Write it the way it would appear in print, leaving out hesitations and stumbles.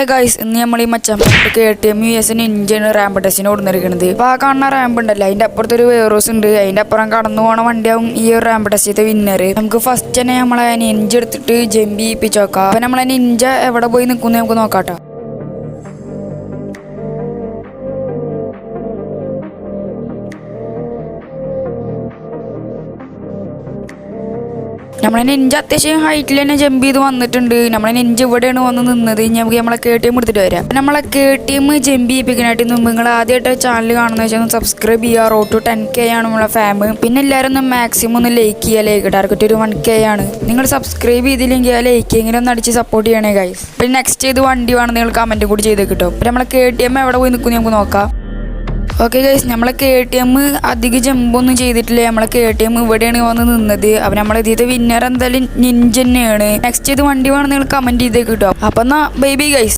Hey guys, ഇന്ന് നമ്മൾ ഈ മച്ചാമ്പട്ട് KTM US നിഞ്ചാണ് റാമ്പ് ടെസ്റ്റിന് കൊടുത്തിരിക്കുന്നത്. അപ്പോൾ ആ കാണുന്ന റാമ്പ് ഉണ്ടല്ലോ, അതിൻ്റെ അപ്പുറത്തൊരു വേറോസ് ഉണ്ട്. അതിൻ്റെ അപ്പുറം കടന്നു പോണ വണ്ടിയാവും ഈ ഒരു റാമ്പ് ടെസ്റ്റിത്തെ വിന്നർ. നമുക്ക് ഫസ്റ്റ് തന്നെ നമ്മളെ നിഞ്ച എടുത്തിട്ട് ജമ്പി ചെയ്യിപ്പിച്ച് നോക്കാം. അപ്പോൾ നമ്മളെ നിഞ്ച എവിടെ പോയി നിൽക്കുന്നത് നമുക്ക് നോക്കാട്ടോ. നമ്മളെ നെഞ്ച് അത്യാവശ്യം ഹൈറ്റിൽ തന്നെ ജമ്പ് ചെയ്ത് വന്നിട്ടുണ്ട്. നമ്മളെ നെഞ്ച് ഇവിടെയാണ് വന്ന് നിന്നത്. നമുക്ക് നമ്മളെ KTM എടുത്തിട്ട് വരാം. നമ്മളെ KTM ജമ്പ് ചെയ്യിപ്പിക്കാനായിട്ട് മുമ്പ് നിങ്ങൾ ആദ്യമായിട്ട് ചാനൽ കാണുന്ന വെച്ചാൽ ഒന്ന് സബ്സ്ക്രൈബ് ചെയ്യുക. റോഡ് ടു 10K ആണ് നമ്മളെ ഫാം. പിന്നെ എല്ലാവരും ഒന്ന് മാക്സിമം ഒന്ന് ലൈക്ക് ചെയ്യുക. ലൈക്ക് ടാർഗറ്റ് ഒരു 1K ആണ്. നിങ്ങൾ സബ്സ്ക്രൈബ് ചെയ്തില്ലെങ്കിൽ ആ ലൈക്ക് എങ്ങനെ ഒന്ന് അടിച്ച് സപ്പോർട്ട് ചെയ്യണേ ഗൈസ്. പിന്നെ നെക്സ്റ്റ് ചെയ്ത് വണ്ടി വേണം നിങ്ങൾ കമൻറ്റ് കൂടി ചെയ്ത് കിട്ടും. പിന്നെ നമ്മളെ KTM എവിടെ പോയി നിൽക്കും നമുക്ക് നോക്കാം. ഓക്കെ ഗൈസ്, നമ്മളെ KTM അധികം ജമ്പൊന്നും ചെയ്തിട്ടില്ല. നമ്മളെ KTM ഇവിടെയാണ് വന്ന് നിന്നത്. അപ്പം നമ്മളെ ഇതിന്റെ വിന്നർ എന്തായാലും നിഞ്ച തന്നെയാണ്. നെക്സ്റ്റ് ഇത് വണ്ടി വേണം നിങ്ങൾ കമന്റ് ചെയ്തേക്ക് കേട്ടോ. അപ്പം എന്നാ ബൈ ബൈ ഗൈസ്.